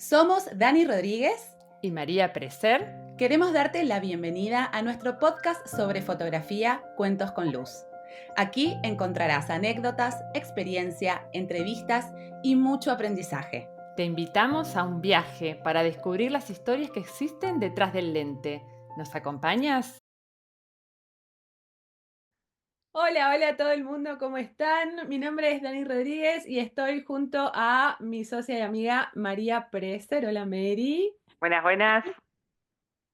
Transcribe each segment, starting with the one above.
Somos Dani Rodríguez. Y María Precer. Queremos darte la bienvenida a nuestro podcast sobre fotografía Cuentos con Luz. Aquí encontrarás anécdotas, experiencia, entrevistas y mucho aprendizaje. Te invitamos a un viaje para descubrir las historias que existen detrás del lente. ¿Nos acompañas? Hola a todo el mundo, ¿cómo están? Mi nombre es Dani Rodríguez y estoy junto a mi socia y amiga María Preser. Hola Mary. Buenas, buenas.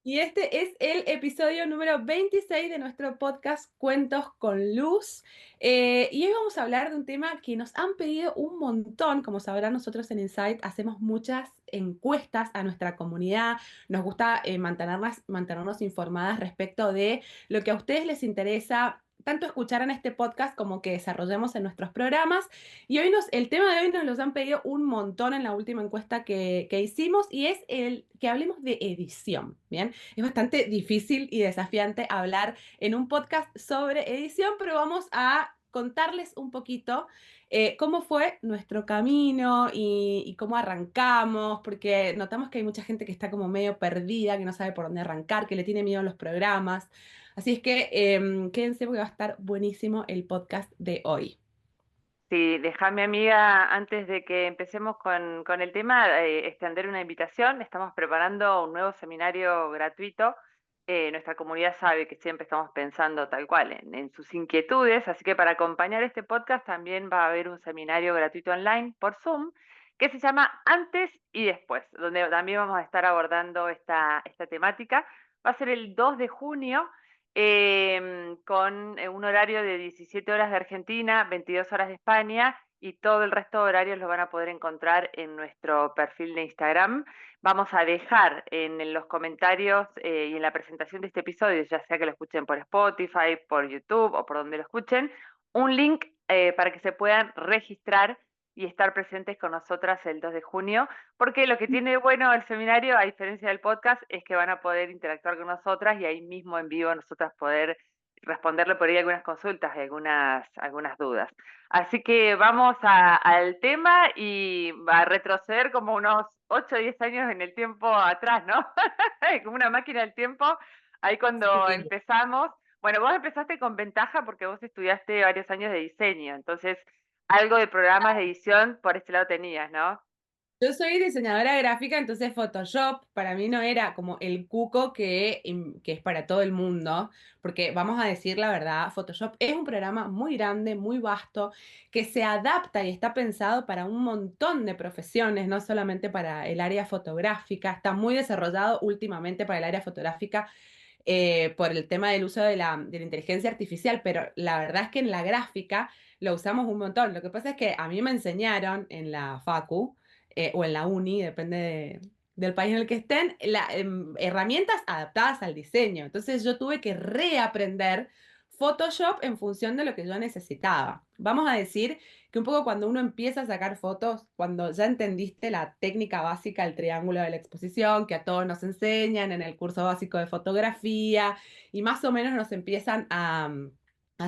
Y este es el episodio número 26 de nuestro podcast Cuentos con Luz. Y hoy vamos a hablar de un tema que nos han pedido un montón. Como sabrán, nosotros en Insight hacemos muchas encuestas a nuestra comunidad. Nos gusta mantenernos informadas respecto de lo que a ustedes les interesa, tanto escuchar en este podcast como que desarrollemos en nuestros programas. Y el tema de hoy nos los han pedido un montón en la última encuesta que hicimos y es el que hablemos de edición, ¿bien? Es bastante difícil y desafiante hablar en un podcast sobre edición, pero vamos a contarles un poquito cómo fue nuestro camino y cómo arrancamos, porque notamos que hay mucha gente que está como medio perdida, que no sabe por dónde arrancar, que le tiene miedo a los programas. Así es que quédense porque va a estar buenísimo el podcast de hoy. Sí, déjame, amiga, antes de que empecemos con el tema, extender una invitación. Estamos preparando un nuevo seminario gratuito. Nuestra comunidad sabe que siempre estamos pensando tal cual en sus inquietudes, así que para acompañar este podcast también va a haber un seminario gratuito online por Zoom que se llama Antes y Después, donde también vamos a estar abordando esta temática. Va a ser el 2 de junio. Con un horario de 17 horas de Argentina, 22 horas de España y todo el resto de horarios lo van a poder encontrar en nuestro perfil de Instagram. Vamos a dejar en los comentarios y en la presentación de este episodio, ya sea que lo escuchen por Spotify, por YouTube o por donde lo escuchen, un link para que se puedan registrar y estar presentes con nosotras el 2 de junio, porque lo que tiene de bueno el seminario, a diferencia del podcast, es que van a poder interactuar con nosotras y ahí mismo en vivo nosotras poder responderle por ahí algunas consultas y algunas dudas. Así que vamos al tema y va a retroceder como unos 8 o 10 años en el tiempo atrás, ¿no? Como una máquina del tiempo. Ahí cuando Sí. empezamos, bueno, vos empezaste con ventaja porque vos estudiaste varios años de diseño, entonces algo de programas de edición por este lado tenías, ¿no? Yo soy diseñadora gráfica, entonces Photoshop para mí no era como el cuco que es para todo el mundo, porque vamos a decir la verdad, Photoshop es un programa muy grande, muy vasto, que se adapta y está pensado para un montón de profesiones, no solamente para el área fotográfica, está muy desarrollado últimamente para el área fotográfica por el tema del uso de la inteligencia artificial, pero la verdad es que en la gráfica lo usamos un montón. Lo que pasa es que a mí me enseñaron en la Facu o en la uni, del país en el que estén, herramientas adaptadas al diseño. Entonces yo tuve que reaprender Photoshop en función de lo que yo necesitaba. Vamos a decir que un poco cuando uno empieza a sacar fotos, cuando ya entendiste la técnica básica del triángulo de la exposición, que a todos nos enseñan en el curso básico de fotografía, y más o menos nos empiezan a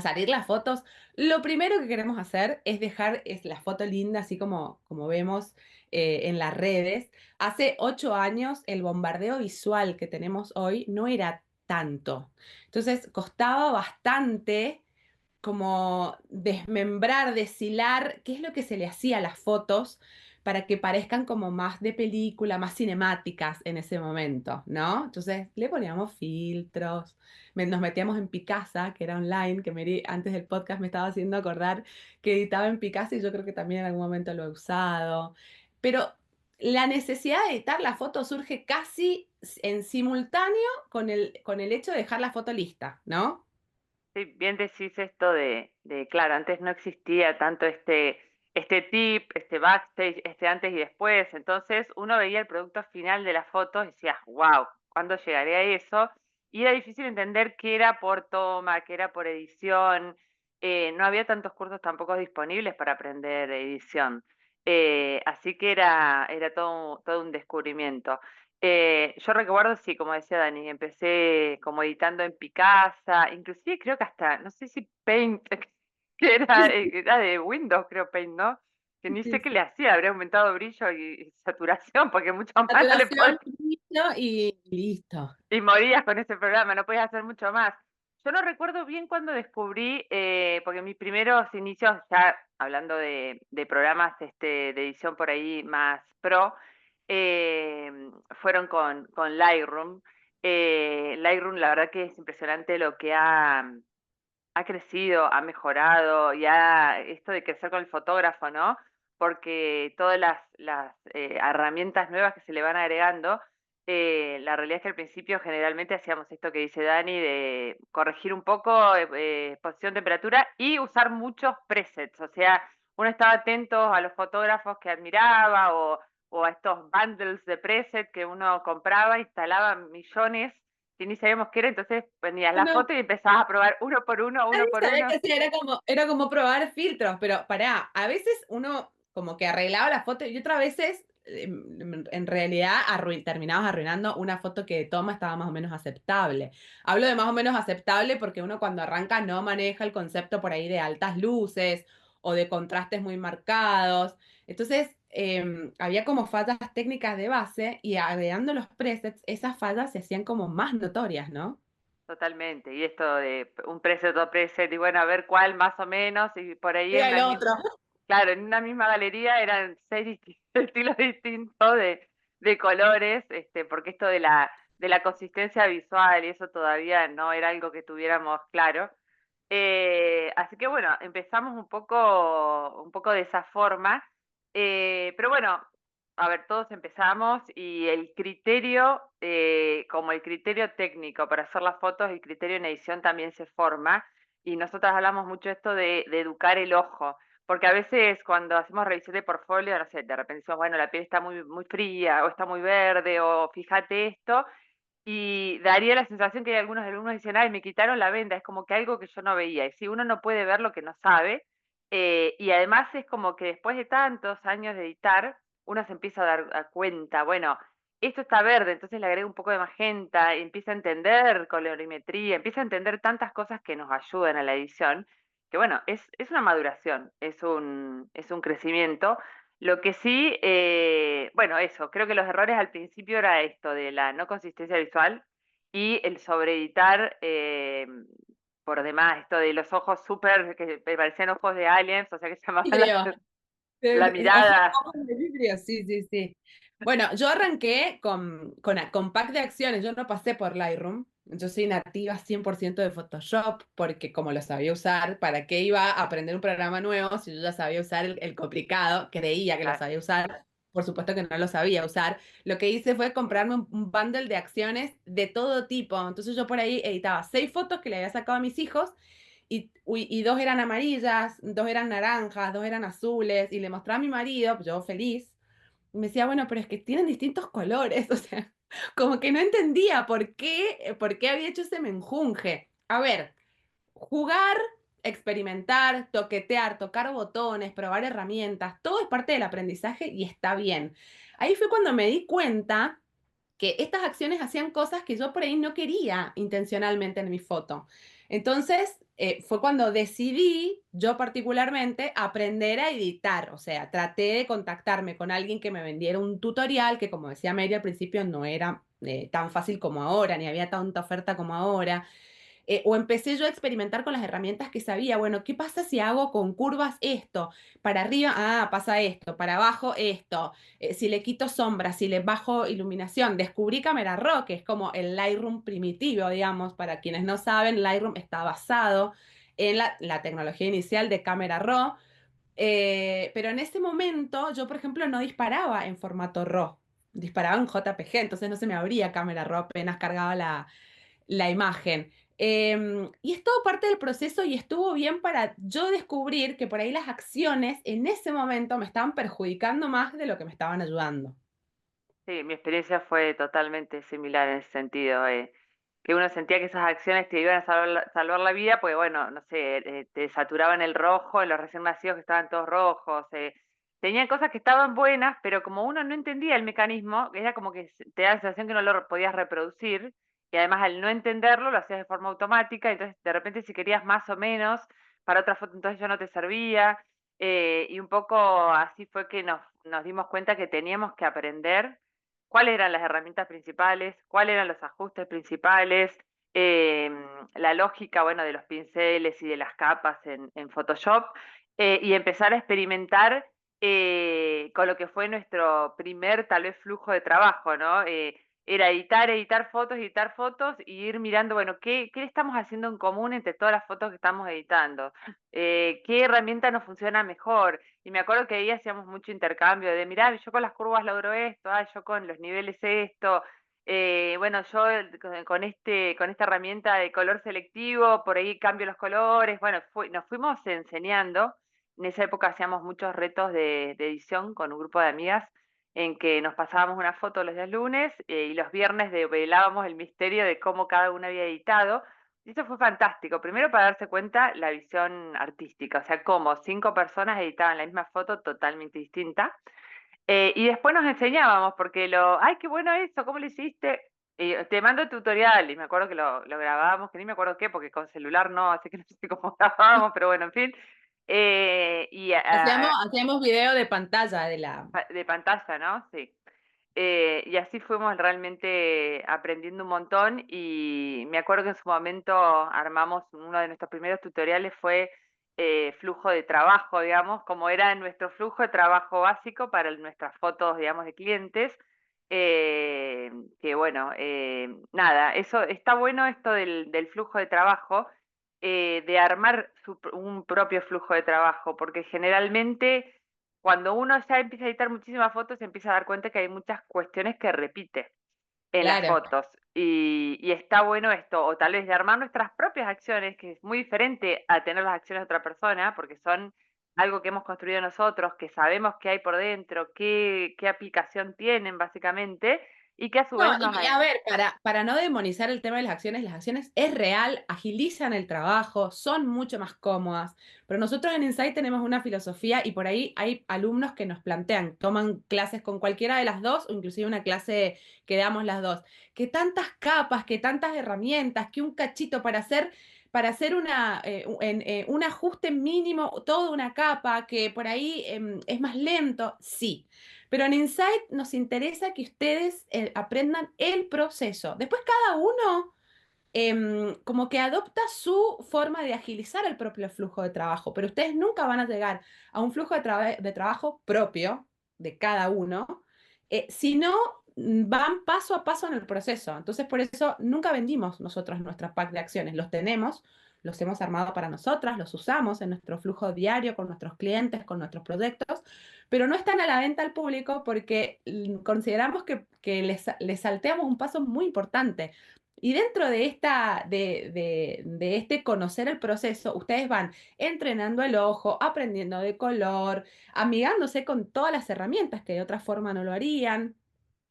salir las fotos, lo primero que queremos hacer es dejar la foto linda, así como vemos en las redes. Hace 8 años el bombardeo visual que tenemos hoy no era tanto. Entonces costaba bastante como desmembrar, deshilar qué es lo que se le hacía a las fotos para que parezcan como más de película, más cinemáticas en ese momento, ¿no? Entonces le poníamos filtros, nos metíamos en Picasa, que era online, que antes del podcast me estaba haciendo acordar que editaba en Picasa y yo creo que también en algún momento lo he usado. Pero la necesidad de editar la foto surge casi en simultáneo con el hecho de dejar la foto lista, ¿no? Sí, bien decís esto claro, antes no existía tanto este tip, este backstage, este antes y después, entonces uno veía el producto final de las fotos y decía, wow, ¿cuándo llegaré a eso? Y era difícil entender qué era por toma, qué era por edición, no había tantos cursos tampoco disponibles para aprender edición, así que era todo un descubrimiento. Yo recuerdo, sí, como decía Dani, empecé como editando en Picasa, inclusive creo que hasta, no sé si Paint, que era de Windows, creo Paint, ¿no? que ni Sí, sé qué sí. le hacía, habría aumentado brillo y saturación, porque mucho más no le Saturación, podía. brillo y listo. Y morías con ese programa, no podías hacer mucho más. Yo no recuerdo bien cuando descubrí, porque mis primeros inicios, ya hablando de programas de edición por ahí más pro, fueron con Lightroom. Lightroom, la verdad que es impresionante lo que ha crecido, ha mejorado, y esto de crecer con el fotógrafo, ¿no? Porque todas las herramientas nuevas que se le van agregando, la realidad es que al principio generalmente hacíamos esto que dice Dani, de corregir un poco exposición, temperatura y usar muchos presets, o sea, uno estaba atento a los fotógrafos que admiraba o a estos bundles de preset que uno compraba, instalaba millones y ni sabíamos qué era, entonces ponías la Uno foto y empezabas a probar uno nadie por sabía uno. qué hacía, era como probar filtros, pero pará, a veces uno como que arreglaba la foto y otras veces en realidad terminabas arruinando una foto que de toma estaba más o menos aceptable. Hablo de más o menos aceptable porque uno cuando arranca no maneja el concepto por ahí de altas luces o de contrastes muy marcados. Entonces, había como fallas técnicas de base y agregando los presets, esas fallas se hacían como más notorias, ¿no? Totalmente, y esto de un preset, otro preset, y bueno, a ver cuál más o menos, y por ahí Era el otro. claro, en una misma galería eran 6 estilos distintos de colores, porque esto de la consistencia visual y eso todavía no era algo que tuviéramos claro. Así que bueno, empezamos un poco de esa forma, pero bueno, a ver, todos empezamos y el criterio, como el criterio técnico para hacer las fotos, el criterio en edición también se forma y nosotros hablamos mucho esto de educar el ojo, porque a veces cuando hacemos revisión de portfolio, no sé, de repente decimos, bueno, la piel está muy, muy fría o está muy verde o fíjate esto, y daría la sensación que hay algunos alumnos dicen, ay, me quitaron la venda, es como que algo que yo no veía. Y si uno no puede ver lo que no sabe, y además es como que después de tantos años de editar, uno se empieza a dar cuenta, bueno, esto está verde, entonces le agrego un poco de magenta, y empieza a entender colorimetría, empieza a entender tantas cosas que nos ayudan a la edición, que bueno, es una maduración, es un crecimiento. Lo que sí, bueno, eso, creo que los errores al principio era esto de la no consistencia visual y el sobreeditar por demás, esto de los ojos súper, que me parecían ojos de aliens, o sea que llamaban Vidrio. la Ojos mirada. de vidrio, sí, sí, sí. Bueno, yo arranqué con pack de acciones, yo no pasé por Lightroom, yo soy nativa 100% de Photoshop, porque como lo sabía usar, ¿para qué iba a aprender un programa nuevo si yo ya sabía usar el complicado? Creía que lo Claro, sabía usar, por supuesto que no lo sabía usar. Lo que hice fue comprarme un bundle de acciones de todo tipo, entonces yo por ahí editaba 6 fotos que le había sacado a mis hijos y 2 eran amarillas, 2 eran naranjas, 2 eran azules, y le mostraba a mi marido, pues yo feliz, y me decía, bueno, pero es que tienen distintos colores, o sea, como que no entendía por qué había hecho ese menjunje. A ver, jugar, experimentar, toquetear, tocar botones, probar herramientas, todo es parte del aprendizaje y está bien. Ahí fue cuando me di cuenta que estas acciones hacían cosas que yo por ahí no quería intencionalmente en mi foto. Entonces, fue cuando decidí, yo particularmente, aprender a editar. O sea, traté de contactarme con alguien que me vendiera un tutorial, que como decía Mary al principio, no era tan fácil como ahora, ni había tanta oferta como ahora. O empecé yo a experimentar con las herramientas que sabía. Bueno, ¿qué pasa si hago con curvas esto? Para arriba, pasa esto. Para abajo, esto. Si le quito sombra, si le bajo iluminación. Descubrí Camera Raw, que es como el Lightroom primitivo, digamos. Para quienes no saben, Lightroom está basado en la tecnología inicial de Camera Raw. Pero en ese momento, yo, por ejemplo, no disparaba en formato RAW. Disparaba en JPG, entonces no se me abría Camera Raw apenas cargaba la imagen. Y es todo parte del proceso y estuvo bien para yo descubrir que por ahí las acciones en ese momento me estaban perjudicando más de lo que me estaban ayudando. sí, mi experiencia fue totalmente similar en ese sentido, que uno sentía que esas acciones te iban a salvar la vida, pues bueno, no sé, te saturaban el rojo, los recién nacidos que estaban todos rojos, tenían cosas que estaban buenas, pero como uno no entendía el mecanismo, era como que te da la sensación que no lo podías reproducir, y además al no entenderlo lo hacías de forma automática, entonces de repente si querías más o menos para otra foto entonces ya no te servía. y un poco así fue que nos dimos cuenta que teníamos que aprender cuáles eran las herramientas principales, cuáles eran los ajustes principales, la lógica, bueno, de los pinceles y de las capas en Photoshop, y empezar a experimentar con lo que fue nuestro primer, tal vez, flujo de trabajo, ¿no? Era editar fotos y ir mirando, bueno, qué estamos haciendo en común entre todas las fotos que estamos editando, qué herramienta nos funciona mejor. Y me acuerdo que ahí hacíamos mucho intercambio de, mirá, yo con las curvas logro esto, yo con los niveles esto, bueno, yo con esta herramienta de color selectivo, por ahí cambio los colores, bueno, nos fuimos enseñando. En esa época hacíamos muchos retos de edición con un grupo de amigas en que nos pasábamos una foto los días lunes y los viernes develábamos el misterio de cómo cada uno había editado. Y eso fue fantástico. Primero para darse cuenta la visión artística, o sea, cómo 5 personas editaban la misma foto totalmente distinta. Y después nos enseñábamos, porque ay, qué bueno eso, ¿cómo lo hiciste? Y te mando tutorial, y me acuerdo que lo grabábamos, que ni me acuerdo qué, porque con celular no, así que no sé cómo grabábamos, pero bueno, en fin. Y Hacíamos video de pantalla de la... de pantalla, ¿no? Sí. Y así fuimos realmente aprendiendo un montón y me acuerdo que en su momento armamos uno de nuestros primeros tutoriales fue flujo de trabajo, digamos, como era nuestro flujo de trabajo básico para nuestras fotos, digamos, de clientes. Que bueno, nada, eso está bueno esto del flujo de trabajo, de armar un propio flujo de trabajo, porque generalmente cuando uno ya empieza a editar muchísimas fotos, se empieza a dar cuenta que hay muchas cuestiones que repite en las Claro. fotos. Y está bueno esto, o tal vez de armar nuestras propias acciones, que es muy diferente a tener las acciones de otra persona, porque son algo que hemos construido nosotros, que sabemos qué hay por dentro, qué aplicación tienen básicamente, y que a su No, vez nos... y a ver, para no demonizar el tema de las acciones es real, agilizan el trabajo, son mucho más cómodas, pero nosotros en Insight tenemos una filosofía y por ahí hay alumnos que nos plantean, toman clases con cualquiera de las dos o inclusive una clase que damos las dos, que tantas capas, que tantas herramientas, que un cachito para hacer un ajuste mínimo, toda una capa, que por ahí es más lento, sí. Pero en Insight nos interesa que ustedes aprendan el proceso. Después cada uno como que adopta su forma de agilizar el propio flujo de trabajo, pero ustedes nunca van a llegar a un flujo de trabajo propio de cada uno, si no van paso a paso en el proceso. Entonces, por eso nunca vendimos nosotros nuestras pack de acciones. Los tenemos, los hemos armado para nosotras, los usamos en nuestro flujo diario con nuestros clientes, con nuestros proyectos, pero no están a la venta al público porque consideramos que les salteamos un paso muy importante. Y dentro de este conocer el proceso, ustedes van entrenando el ojo, aprendiendo de color, amigándose con todas las herramientas que de otra forma no lo harían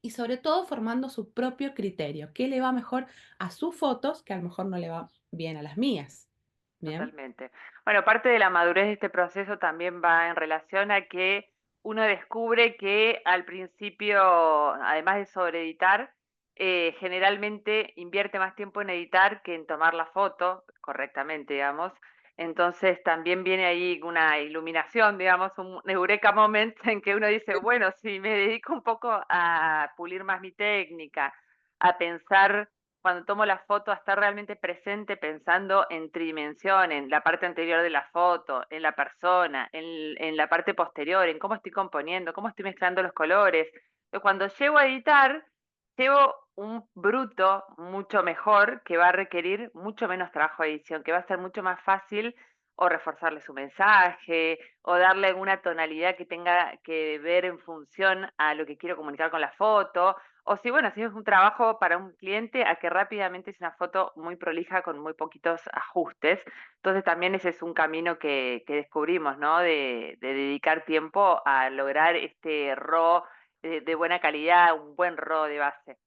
y sobre todo formando su propio criterio. ¿Qué le va mejor a sus fotos que a lo mejor no le va bien a las mías? ¿Bien? Totalmente. Bueno, parte de la madurez de este proceso también va en relación a que uno descubre que al principio, además de sobreeditar, generalmente invierte más tiempo en editar que en tomar la foto correctamente, digamos. Entonces también viene ahí una iluminación, digamos, un eureka moment en que uno dice, bueno, si me dedico un poco a pulir más mi técnica, a pensar cuando tomo la foto, a estar realmente presente pensando en tridimensión, en la parte anterior de la foto, en la persona, en la parte posterior, en cómo estoy componiendo, cómo estoy mezclando los colores. Pero cuando llego a editar, llevo un bruto mucho mejor que va a requerir mucho menos trabajo de edición, que va a ser mucho más fácil o reforzarle su mensaje o darle alguna tonalidad que tenga que ver en función a lo que quiero comunicar con la foto, o si, bueno, si es un trabajo para un cliente, a que rápidamente es una foto muy prolija con muy poquitos ajustes. Entonces también ese es un camino que descubrimos, ¿no? De dedicar tiempo a lograr este RAW de buena calidad, un buen RAW de base.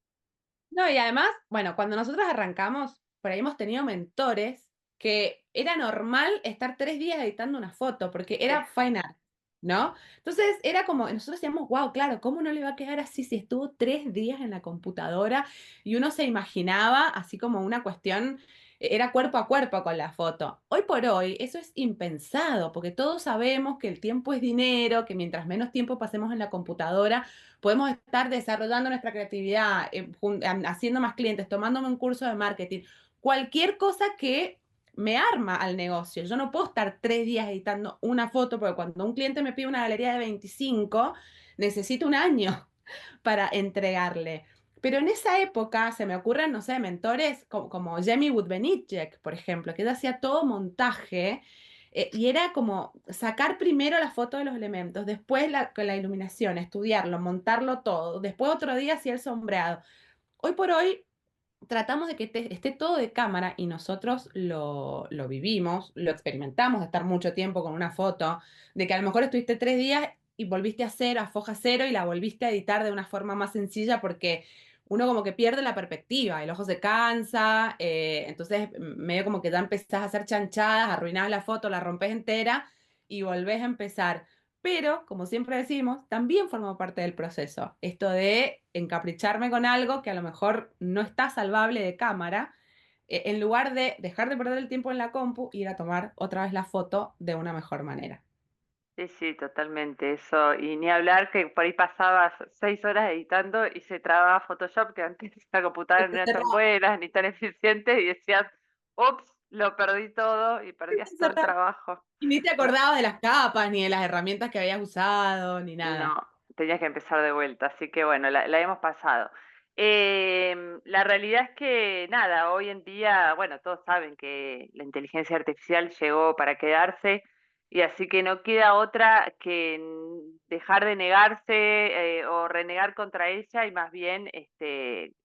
No, y además, bueno, cuando nosotros arrancamos, por ahí hemos tenido mentores que era normal estar 3 días editando una foto, porque Sí, era fine art, ¿no? Entonces era como, nosotros decíamos, wow, claro, ¿cómo no le va a quedar así si estuvo 3 días en la computadora? Y uno se imaginaba así como una cuestión era cuerpo a cuerpo con la foto. Hoy por hoy eso es impensado, porque todos sabemos que el tiempo es dinero, que mientras menos tiempo pasemos en la computadora, podemos estar desarrollando nuestra creatividad, haciendo más clientes, tomándome un curso de marketing, cualquier cosa que me arma al negocio. Yo no puedo estar 3 días editando una foto, porque cuando un cliente me pide una galería de 25, necesito un año para entregarle. Pero en esa época se me ocurren, no sé, mentores como Jamie Wood-Benitschek, por ejemplo, que ella hacía todo montaje y era como sacar primero la foto de los elementos, después con la iluminación, estudiarlo, montarlo todo, después otro día hacía el sombreado. Hoy por hoy tratamos de que esté todo de cámara y nosotros lo vivimos, lo experimentamos, de estar mucho tiempo con una foto, de que a lo mejor estuviste 3 días y volviste a cero, a foja cero y la volviste a editar de una forma más sencilla porque uno como que pierde la perspectiva, el ojo se cansa, entonces medio como que ya empezás a hacer chanchadas, arruinás la foto, la rompes entera y volvés a empezar. Pero, como siempre decimos, también forma parte del proceso. Esto de encapricharme con algo que a lo mejor no está salvable de cámara, en lugar de dejar de perder el tiempo en la compu, ir a tomar otra vez la foto de una mejor manera. Sí, sí, totalmente eso. Y ni hablar que por ahí pasabas 6 horas editando y se trababa Photoshop, que antes las computadoras no eran tan buenas ni tan eficientes, y decías, ups, lo perdí todo y perdías todo el trabajo. Y ni te acordabas de las capas, ni de las herramientas que habías usado, ni nada. No, tenías que empezar de vuelta, así que bueno, la hemos pasado. La realidad es que nada, hoy en día, bueno, todos saben que la inteligencia artificial llegó para quedarse y así que no queda otra que dejar de negarse o renegar contra ella y más bien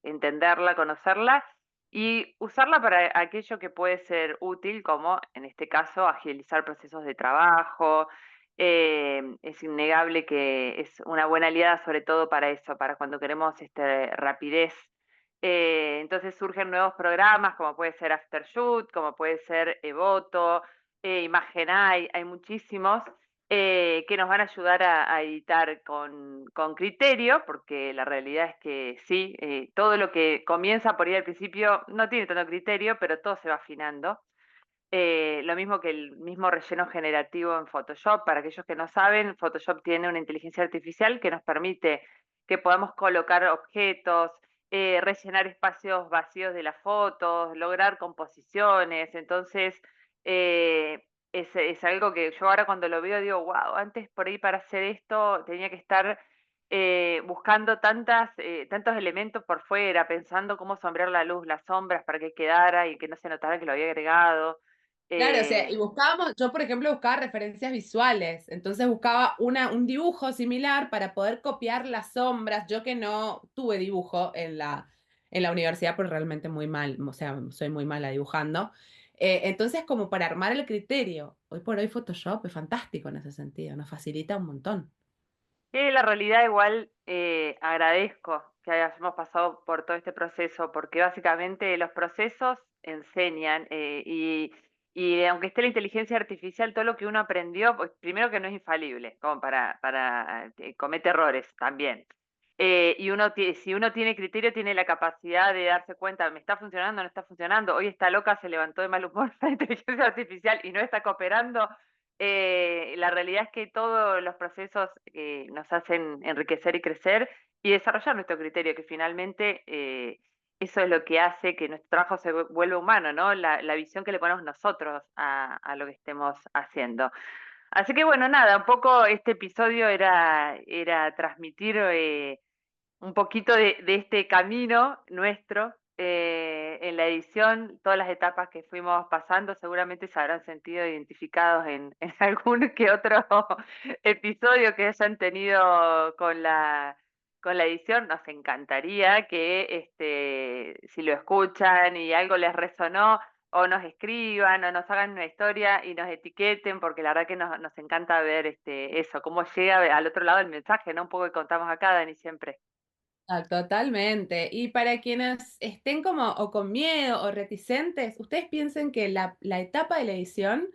entenderla, conocerla y usarla para aquello que puede ser útil, como en este caso agilizar procesos de trabajo. Es innegable que es una buena aliada, sobre todo para eso, para cuando queremos rapidez. Entonces surgen nuevos programas, como puede ser Aftershoot, como puede ser Evoto, Imagenai, hay muchísimos que nos van a ayudar a editar con criterio, porque la realidad es que sí, todo lo que comienza por ahí al principio no tiene tanto criterio, pero todo se va afinando. Lo mismo que el mismo relleno generativo en Photoshop. Para aquellos que no saben, Photoshop tiene una inteligencia artificial que nos permite que podamos colocar objetos, rellenar espacios vacíos de las fotos, lograr composiciones. Entonces, es algo que yo ahora cuando lo veo digo, wow, antes por ahí para hacer esto tenía que estar buscando tantos elementos por fuera, pensando cómo sombrear la luz, las sombras para que quedara y que no se notara que lo había agregado. Claro, o sea, y Eh, buscábamos, yo por ejemplo buscaba referencias visuales, entonces buscaba un dibujo similar para poder copiar las sombras, yo que no tuve dibujo en la universidad, pero realmente muy mal, o sea, soy muy mala dibujando, entonces como para armar el criterio, hoy por hoy Photoshop es fantástico en ese sentido, nos facilita un montón. que la realidad igual agradezco que hayamos pasado por todo este proceso, porque básicamente los procesos enseñan y aunque esté la inteligencia artificial, todo lo que uno aprendió, pues primero que no es infalible, como para comete errores también. Y si uno tiene criterio, tiene la capacidad de darse cuenta, ¿me está funcionando o no está funcionando? Hoy esta loca se levantó de mal humor la inteligencia artificial y no está cooperando. La realidad es que todos los procesos nos hacen enriquecer y crecer y desarrollar nuestro criterio, que finalmente eso es lo que hace que nuestro trabajo se vuelva humano, ¿no? La visión que le ponemos nosotros a lo que estemos haciendo. Así que bueno, nada, un poco este episodio era transmitir un poquito de este camino nuestro en la edición, todas las etapas que fuimos pasando, seguramente se habrán sentido identificados en algún que otro episodio que hayan tenido con la edición. Nos encantaría que si lo escuchan y algo les resonó, o nos escriban o nos hagan una historia y nos etiqueten, porque la verdad que nos encanta ver eso, cómo llega al otro lado el mensaje, ¿no? Un poco que contamos acá, Dani, siempre. Ah, totalmente. Y para quienes estén como o con miedo o reticentes, ustedes piensen que la etapa de la edición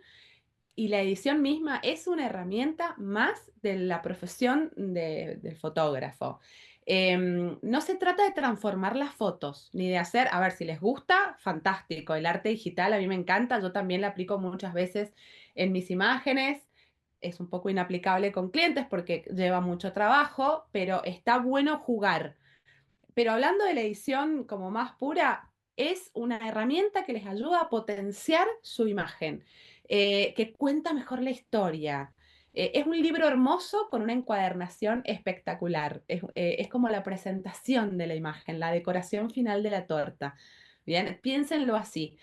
y la edición misma es una herramienta más de la profesión del fotógrafo. No se trata de transformar las fotos, ni de hacer, a ver, si les gusta, fantástico. El arte digital a mí me encanta, yo también lo aplico muchas veces en mis imágenes. Es un poco inaplicable con clientes porque lleva mucho trabajo, pero está bueno jugar. Pero hablando de la edición como más pura, es una herramienta que les ayuda a potenciar su imagen, que cuenta mejor la historia. Es un libro hermoso con una encuadernación espectacular. Es como la presentación de la imagen, la decoración final de la torta. Bien, piénsenlo así.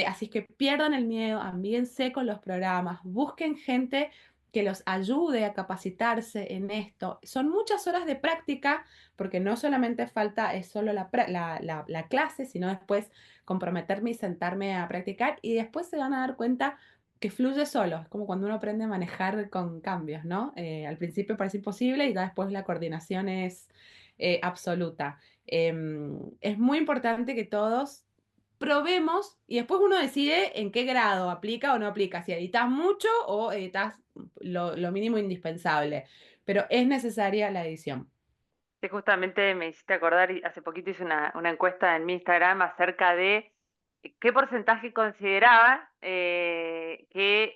Así que pierdan el miedo, amíense con los programas, busquen gente que los ayude a capacitarse en esto. Son muchas horas de práctica porque no solamente falta, es solo la clase, sino después comprometerme y sentarme a practicar y después se van a dar cuenta que fluye solo, es como cuando uno aprende a manejar con cambios, ¿no? Al principio parece imposible y ya después la coordinación es absoluta. Es muy importante que todos probemos y después uno decide en qué grado aplica o no aplica, si editas mucho o editas lo mínimo indispensable, pero es necesaria la edición. Sí, justamente me hiciste acordar, y hace poquito hice una encuesta en mi Instagram acerca de qué porcentaje consideraba que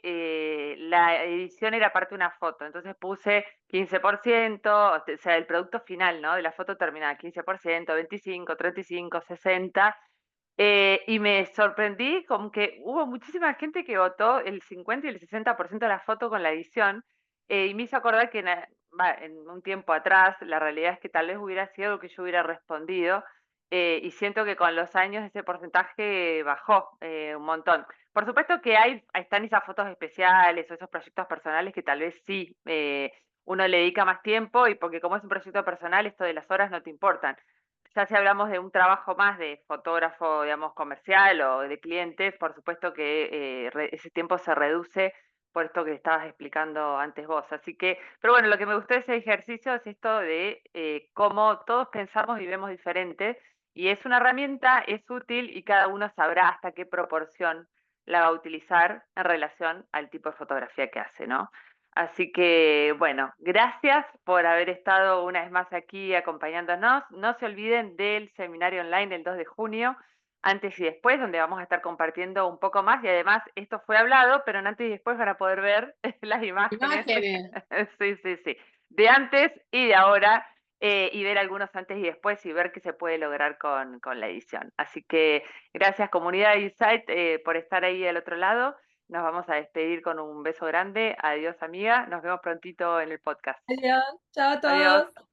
la edición era parte de una foto. Entonces puse 15%, o sea, el producto final, ¿no? De la foto terminada, 15%, 25, 35, 60. Y me sorprendí con que hubo muchísima gente que votó el 50 y el 60% de la foto con la edición, y me hizo acordar que en un tiempo atrás la realidad es que tal vez hubiera sido lo que yo hubiera respondido, y siento que con los años ese porcentaje bajó un montón. Por supuesto que están esas fotos especiales o esos proyectos personales que tal vez sí uno le dedica más tiempo, y porque como es un proyecto personal, esto de las horas no te importan. Ya si hablamos de un trabajo más de fotógrafo, digamos, comercial o de clientes, por supuesto que ese tiempo se reduce por esto que estabas explicando antes vos. Así que, pero bueno, lo que me gustó de ese ejercicio es esto de cómo todos pensamos y vemos diferentes, y es una herramienta, es útil y cada uno sabrá hasta qué proporción la va a utilizar en relación al tipo de fotografía que hace, ¿no? Así que, bueno, gracias por haber estado una vez más aquí acompañándonos. No se olviden del seminario online el 2 de junio, antes y después, donde vamos a estar compartiendo un poco más. Y además, esto fue hablado, pero en antes y después van a poder ver las imágenes. Imágenes. Sí, sí, sí. De antes y de ahora, y ver algunos antes y después y ver qué se puede lograr con la edición. Así que gracias, comunidad Insight, por estar ahí al otro lado. Nos vamos a despedir con un beso grande. Adiós, amiga. Nos vemos prontito en el podcast. Adiós, chao a Adiós. todos.